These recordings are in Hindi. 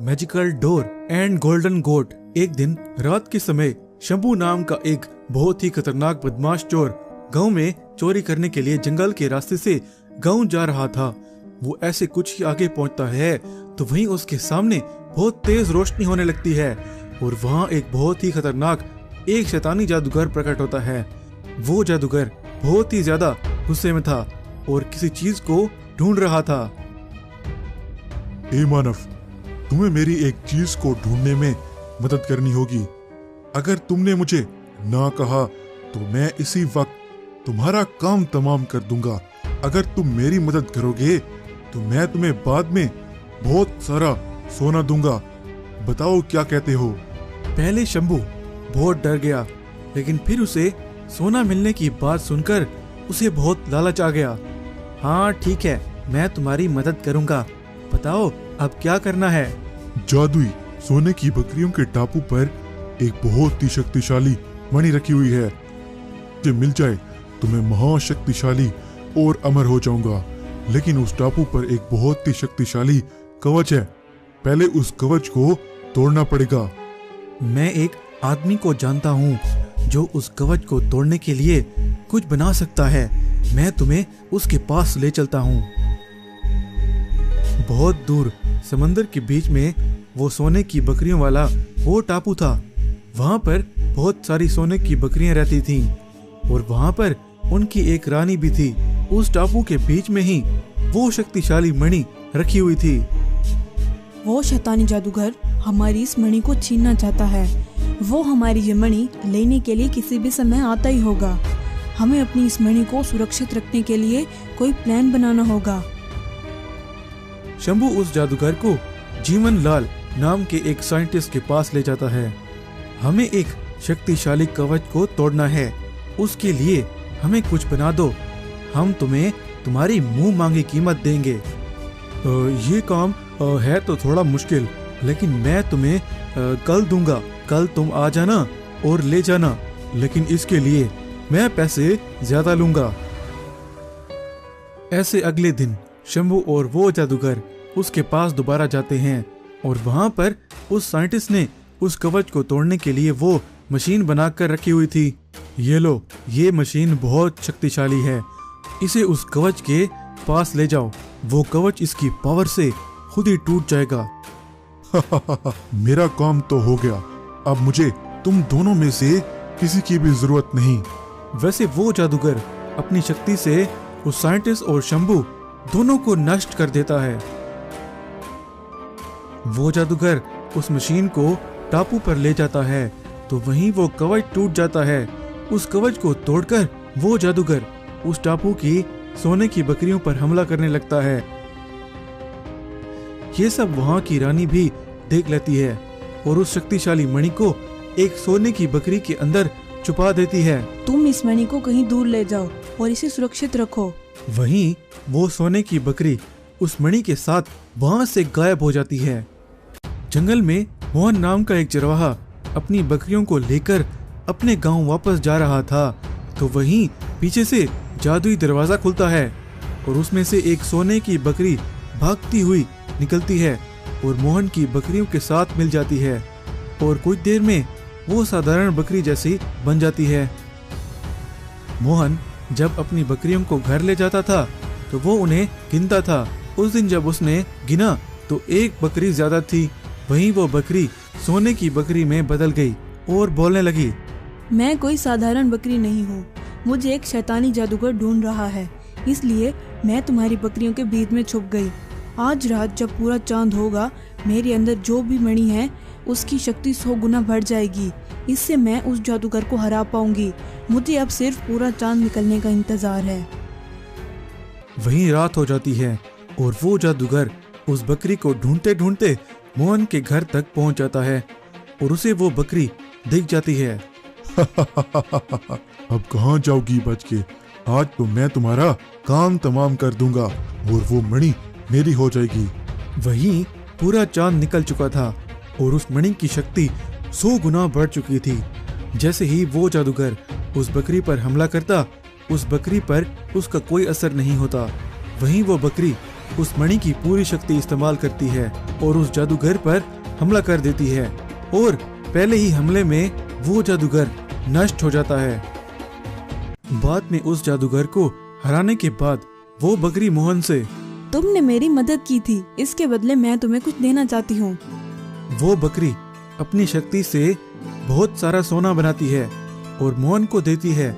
मैजिकल डोर एंड गोल्डन गोट। एक दिन रात के समय शंभू नाम का एक बहुत ही खतरनाक बदमाश चोर गांव में चोरी करने के लिए जंगल के रास्ते से गांव जा रहा था। वो ऐसे कुछ ही आगे पहुंचता है तो वहीं उसके सामने बहुत तेज रोशनी होने लगती है और वहां एक बहुत ही खतरनाक एक शैतानी जादूगर प्रकट होता है। वो जादूगर बहुत ही ज्यादा गुस्से में था और किसी चीज को ढूंढ रहा था। ए मानव, तुम्हें मेरी एक चीज को ढूंढने में मदद करनी होगी। अगर तुमने मुझे ना कहा तो मैं इसी वक्त तुम्हारा काम तमाम कर दूंगा। अगर तुम मेरी मदद करोगे तो मैं तुम्हें बाद में बहुत सारा सोना दूंगा। बताओ क्या कहते हो? पहले शंभू बहुत डर गया, लेकिन फिर उसे सोना मिलने की बात सुनकर उसे बहुत लालच आ गया। हाँ ठीक है, मैं तुम्हारी मदद करूंगा। बताओ अब क्या करना है? जादुई सोने की बकरियों के टापू पर एक बहुत ही शक्तिशाली मणि रखी हुई है। जो मिल जाए तो मैं महाशक्तिशाली और अमर हो जाऊंगा। लेकिन उस टापू पर एक बहुत ही शक्तिशाली कवच है। पहले उस कवच को तोड़ना पड़ेगा। मैं एक आदमी को जानता हूँ जो उस कवच को तोड़ने के लिए कुछ बना सकता है। मैं तुम्हें उसके पास ले चलता हूँ। बहुत दूर समंदर के बीच में वो सोने की बकरियों वाला वो टापू था। वहाँ पर बहुत सारी सोने की बकरियां रहती थीं और वहाँ पर उनकी एक रानी भी थी। उस टापू के बीच में ही वो शक्तिशाली मणि रखी हुई थी। वो शैतानी जादूगर हमारी इस मणि को छीनना चाहता है। वो हमारी ये मणि लेने के लिए किसी भी समय आता ही होगा। हमें अपनी इस मणि को सुरक्षित रखने के लिए कोई प्लान बनाना होगा। शंभू उस जादूगर को जीवन लाल नाम के एक साइंटिस्ट के पास ले जाता है। हमें एक शक्तिशाली कवच को तोड़ना है। उसके लिए हमें कुछ बना दो। हम तुम्हें तुम्हारी मुंह मांगी कीमत देंगे। ये काम है तो थोड़ा मुश्किल, लेकिन मैं तुम्हें कल दूंगा। कल तुम आ जाना और ले जाना, लेकिन इसके लिए मैं पैसे ज्यादा लूंगा। ऐसे अगले दिन शंभू और वो जादूगर उसके पास दोबारा जाते हैं और वहां पर उस साइंटिस्ट ने उस कवच को तोड़ने के लिए वो मशीन बनाकर रखी हुई थी। ये लो, ये मशीन बहुत शक्तिशाली है। इसे उस कवच के पास ले जाओ। वो कवच इसकी पावर से खुद ही टूट जाएगा। मेरा काम तो हो गया। अब मुझे तुम दोनों में से किसी की भी जरूरत नहीं। वैसे वो जादूगर अपनी शक्ति से उस साइंटिस्ट और शंभू दोनों को नष्ट कर देता है। वो जादूगर उस मशीन को टापू पर ले जाता है तो वहीं वो कवच टूट जाता है। उस कवच को तोड़कर वो जादूगर उस टापू की सोने की बकरियों पर हमला करने लगता है। ये सब वहां की रानी भी देख लेती है और उस शक्तिशाली मणि को एक सोने की बकरी के अंदर छुपा देती है। तुम इस मणि को कहीं दूर ले जाओ और इसे सुरक्षित रखो। वहीं वो सोने की बकरी उस मणि के साथ वहां से गायब हो जाती है। जंगल में मोहन नाम का एक चरवाहा अपनी बकरियों को लेकर अपने गांव वापस जा रहा था तो वहीं पीछे से जादुई दरवाजा खुलता है और उसमें से एक सोने की बकरी भागती हुई निकलती है और मोहन की बकरियों के साथ मिल जाती है और कुछ देर में वो साधारण बकरी जैसी बन जाती है। मोहन जब अपनी बकरियों को घर ले जाता था तो वो उन्हें गिनता था। उस दिन जब उसने गिना तो एक बकरी ज्यादा थी। वहीं वो बकरी सोने की बकरी में बदल गई और बोलने लगी, मैं कोई साधारण बकरी नहीं हूँ। मुझे एक शैतानी जादूगर ढूंढ रहा है, इसलिए मैं तुम्हारी बकरियों के बीच में छुप गई। आज रात जब पूरा चांद होगा, मेरे अंदर जो भी मणि है उसकी शक्ति 100 गुना बढ़ जाएगी। इससे मैं उस जादूगर को हरा पाऊंगी। मुझे अब सिर्फ पूरा चांद निकलने का इंतजार है। वहीं रात हो जाती है और वो जादूगर उस बकरी को ढूंढते ढूंढते मोहन के घर तक पहुंच जाता है और उसे वो बकरी दिख जाती है। अब कहाँ जाओगी बच के? आज तो मैं तुम्हारा काम तमाम कर दूंगा और वो मणि मेरी हो जाएगी। वहीं पूरा चांद निकल चुका था और उस मणि की शक्ति 100 गुना बढ़ चुकी थी। जैसे ही वो जादूगर उस बकरी पर हमला करता, उस बकरी पर उसका कोई असर नहीं होता। वहीं वो बकरी उस मणि की पूरी शक्ति इस्तेमाल करती है और उस जादूगर पर हमला कर देती है और पहले ही हमले में वो जादूगर नष्ट हो जाता है। बाद में उस जादूगर को हराने के बाद वो बकरी मोहन से, तुमने मेरी मदद की थी, इसके बदले मैं तुम्हें कुछ देना चाहती हूँ। वो बकरी अपनी शक्ति से बहुत सारा सोना बनाती है और मोहन को देती है।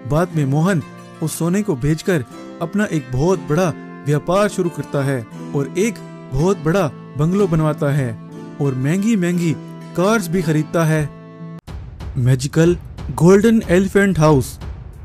बाद में मोहन उस सोने को बेचकर अपना एक बहुत बड़ा व्यापार शुरू करता है और एक बहुत बड़ा बंगलो बनवाता है और महंगी महंगी कार्स भी खरीदता है। Magical golden elephant house.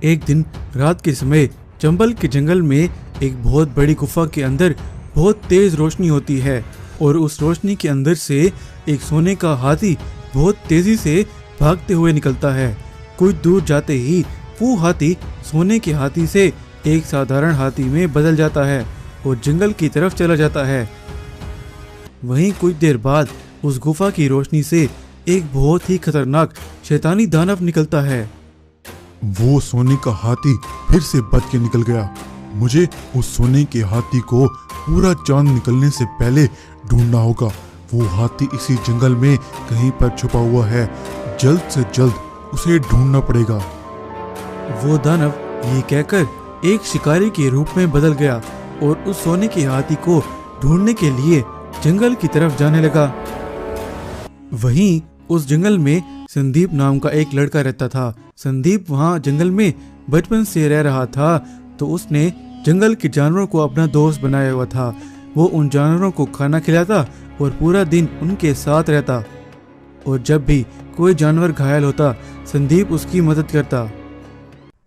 एक दिन रात के समय चंबल के जंगल में एक बहुत बड़ी गुफा के अंदर बहुत तेज रोशनी होती है और उस रोशनी के अंदर से एक सोने का हाथी बहुत तेजी से भागते हुए निकलता है। कुछ दूर जाते ही वो हाथी सोने के हाथी से एक साधारण हाथी में बदल जाता है और जंगल की तरफ चला जाता है। वहीं कुछ देर बाद उस गुफा की रोशनी से एक बहुत ही खतरनाक शैतानी दानव निकलता है। वो सोने का हाथी फिर से बच के निकल गया। मुझे उस सोने के हाथी को पूरा चांद निकलने से पहले ढूंढना होगा। वो हाथी इसी जंगल में कहीं पर छुपा हुआ है। जल्द से जल्द उसे ढूंढना पड़ेगा। वो दानव ये कहकर एक शिकारी के रूप में बदल गया और उस सोने के हाथी को ढूंढने के लिए जंगल की तरफ जाने लगा। वहीं उस जंगल में संदीप नाम का एक लड़का रहता था। संदीप वहाँ जंगल में बचपन से रह रहा था, तो उसने जंगल के जानवरों को अपना दोस्त बनाया हुआ था। वो उन जानवरों को खाना खिलाता और पूरा दिन उनके साथ रहता और जब भी कोई जानवर घायल होता संदीप उसकी मदद करता।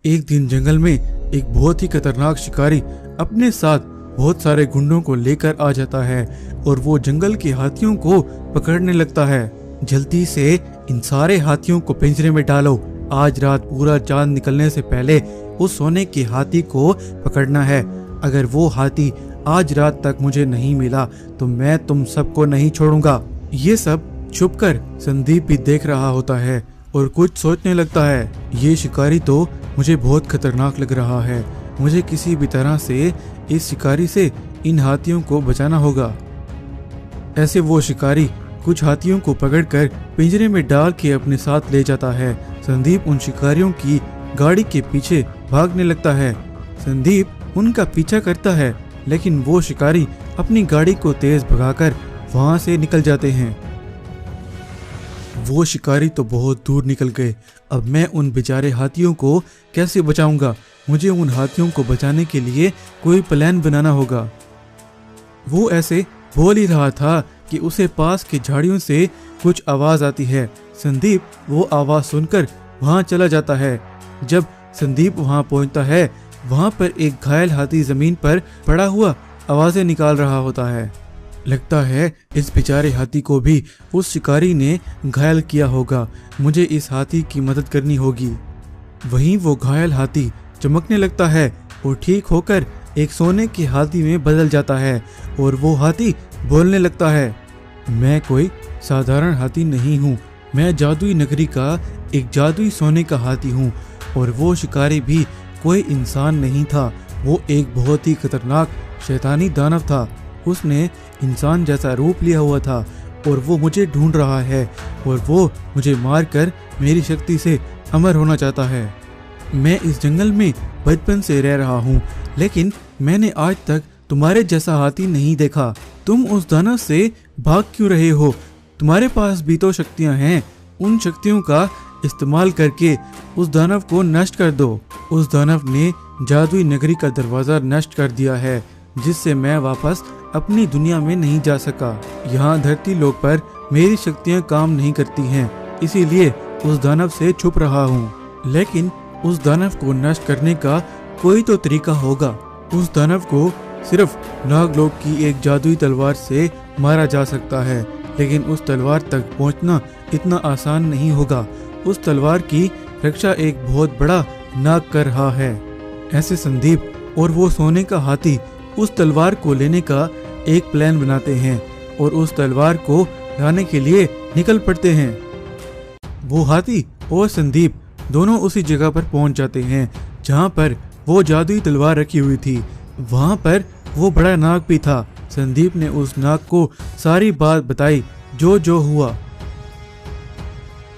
एक दिन जंगल में एक बहुत ही खतरनाक शिकारी अपने साथ बहुत सारे गुंडों को लेकर आ जाता है और वो जंगल के हाथियों को पकड़ने लगता है। जल्दी से इन सारे हाथियों को पिंजरे में डालो। आज रात पूरा चांद निकलने से पहले उस सोने के हाथी को पकड़ना है। अगर वो हाथी आज रात तक मुझे नहीं मिला तो मैं तुम सबको नहीं छोड़ूंगा। ये सब छुपकर संदीप भी देख रहा होता है और कुछ सोचने लगता है। ये शिकारी तो मुझे बहुत खतरनाक लग रहा है। मुझे किसी भी तरह से इस शिकारी से इन हाथियों को बचाना होगा। ऐसे वो शिकारी कुछ हाथियों को पकड़कर पिंजरे में डाल के अपने साथ ले जाता है। संदीप उन शिकारियों की गाड़ी के पीछे भागने लगता है। संदीप उनका पीछा करता है, लेकिन वो शिकारी अपनी गाड़ी को तेज भगाकर वहां से निकल जाते हैं। वो शिकारी तो बहुत दूर निकल गए। अब मैं उन बेचारे हाथियों को कैसे बचाऊंगा? मुझे उन हाथियों को बचाने के लिए कोई प्लान बनाना होगा। वो ऐसे बोल ही रहा था कि उसे पास की झाड़ियों से कुछ आवाज आती है। संदीप वो आवाज सुनकर वहां चला जाता है। जब संदीप वहां पहुंचता है, वहां पर एक घायल हाथी जमीन पर पड़ा हुआ आवाजें निकाल रहा होता है। लगता है इस बेचारे हाथी को भी उस शिकारी ने घायल किया होगा। मुझे इस हाथी की मदद करनी होगी। वहीं वो घायल हाथी चमकने लगता है और ठीक होकर एक सोने के हाथी में बदल जाता है और वो हाथी बोलने लगता है, मैं कोई साधारण हाथी नहीं हूँ। मैं जादुई नगरी का एक जादुई सोने का हाथी हूँ। और वो शिकारी भी कोई इंसान नहीं था। वो एक बहुत ही खतरनाक शैतानी दानव था। उसने इंसान जैसा रूप लिया हुआ था और वो मुझे ढूंढ रहा है और वो मुझे मारकर मेरी शक्ति से अमर होना चाहता है। मैं इस जंगल में बचपन से रह रहा हूँ, लेकिन मैंने आज तक तुम्हारे जैसा हाथी नहीं देखा। तुम उस दानव से भाग क्यों रहे हो? तुम्हारे पास भी तो शक्तियाँ हैं। उन शक्तियों का इस्तेमाल करके उस दानव को नष्ट कर दो। उस दानव ने जादुई नगरी का दरवाजा नष्ट कर दिया है, जिससे मैं वापस अपनी दुनिया में नहीं जा सका। यहाँ धरती लोक पर मेरी शक्तियाँ काम नहीं करती हैं, इसीलिए उस दानव से छुप रहा हूँ। लेकिन उस दानव को नष्ट करने का कोई तो तरीका होगा। उस दानव को सिर्फ नागलोक की एक जादुई तलवार से मारा जा सकता है, लेकिन उस तलवार तक पहुंचना इतना आसान नहीं होगा। उस तलवार की रक्षा एक बहुत बड़ा नाग कर रहा है। ऐसे संदीप और वो सोने का हाथी उस तलवार को लेने का एक प्लान बनाते हैं और उस तलवार को लाने के लिए निकल पड़ते हैं। वो हाथी और संदीप दोनों उसी जगह पर पहुंच जाते हैं जहां पर वो जादुई तलवार रखी हुई थी। वहां पर वो बड़ा नाग भी था। संदीप ने उस नाग को सारी बात बताई, जो जो हुआ।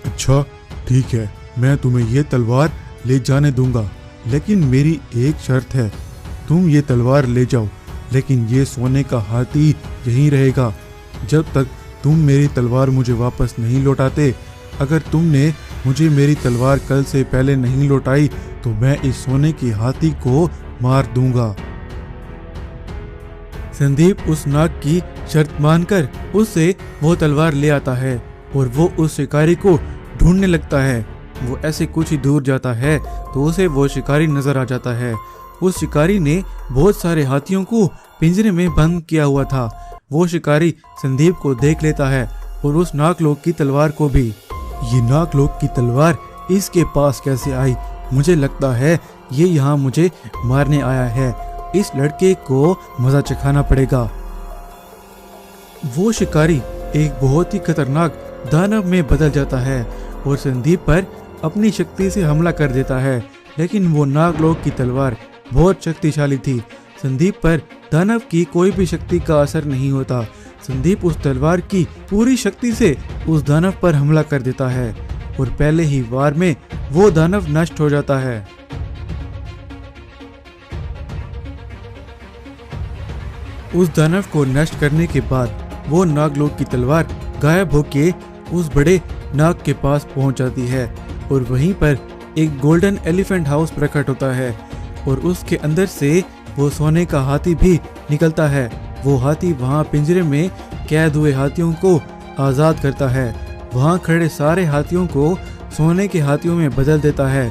अच्छा ठीक है, मैं तुम्हें ये तलवार ले जाने दूंगा, लेकिन मेरी एक शर्त है। तुम ये तलवार ले जाओ, लेकिन ये सोने का हाथी यहीं रहेगा जब तक तुम मेरी तलवार मुझे वापस नहीं लौटाते। अगर तुमने मुझे मेरी तलवार कल से पहले नहीं लौटाई तो मैं इस सोने के हाथी को मार दूंगा। संदीप उस नाग की शर्त मानकर उससे वो तलवार ले आता है और वो उस शिकारी को ढूंढने लगता है। वो ऐसे कुछ ही दूर जाता है तो उसे वो शिकारी नजर आ जाता है। उस शिकारी ने बहुत सारे हाथियों को पिंजरे में बंद किया हुआ था। वो शिकारी संदीप को देख लेता है और उस नागलोक की तलवार को भी। ये नागलोक की तलवार इसके पास कैसे आई? मुझे लगता है ये यहाँ मुझे मारने आया है। इस लड़के को मजा चखाना पड़ेगा। वो शिकारी एक बहुत ही खतरनाक दानव में बदल जाता है और संदीप पर अपनी शक्ति से हमला कर देता है। लेकिन वो नागलोक की तलवार बहुत शक्तिशाली थी। संदीप पर दानव की कोई भी शक्ति का असर नहीं होता। संदीप उस तलवार की पूरी शक्ति से उस दानव पर हमला कर देता है और पहले ही वार में वो दानव नष्ट हो जाता है। उस दानव को नष्ट करने के बाद वो नागलोक की तलवार गायब होके उस बड़े नाग के पास पहुंच जाती है और वहीं पर एक गोल्डन एलिफेंट हाउस प्रकट होता है और उसके अंदर से वो सोने का हाथी भी निकलता है। वो हाथी वहां पिंजरे में कैद हुए हाथियों को आजाद करता है। वहां खड़े सारे हाथियों को सोने के हाथियों में बदल देता है।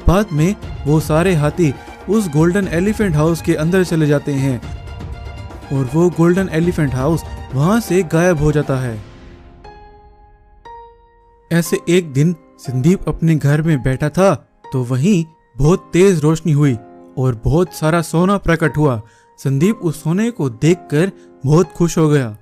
बाद में वो सारे हाथी उस गोल्डन एलिफेंट हाउस के अंदर चले जाते हैं और वो गोल्डन एलिफेंट हाउस वहां से गायब हो जाता है। ऐसे एक दिन संदीप अपने घर में बैठा था तो वहीं बहुत तेज रोशनी हुई और बहुत सारा सोना प्रकट हुआ। संदीप उस सोने को देखकर बहुत खुश हो गया।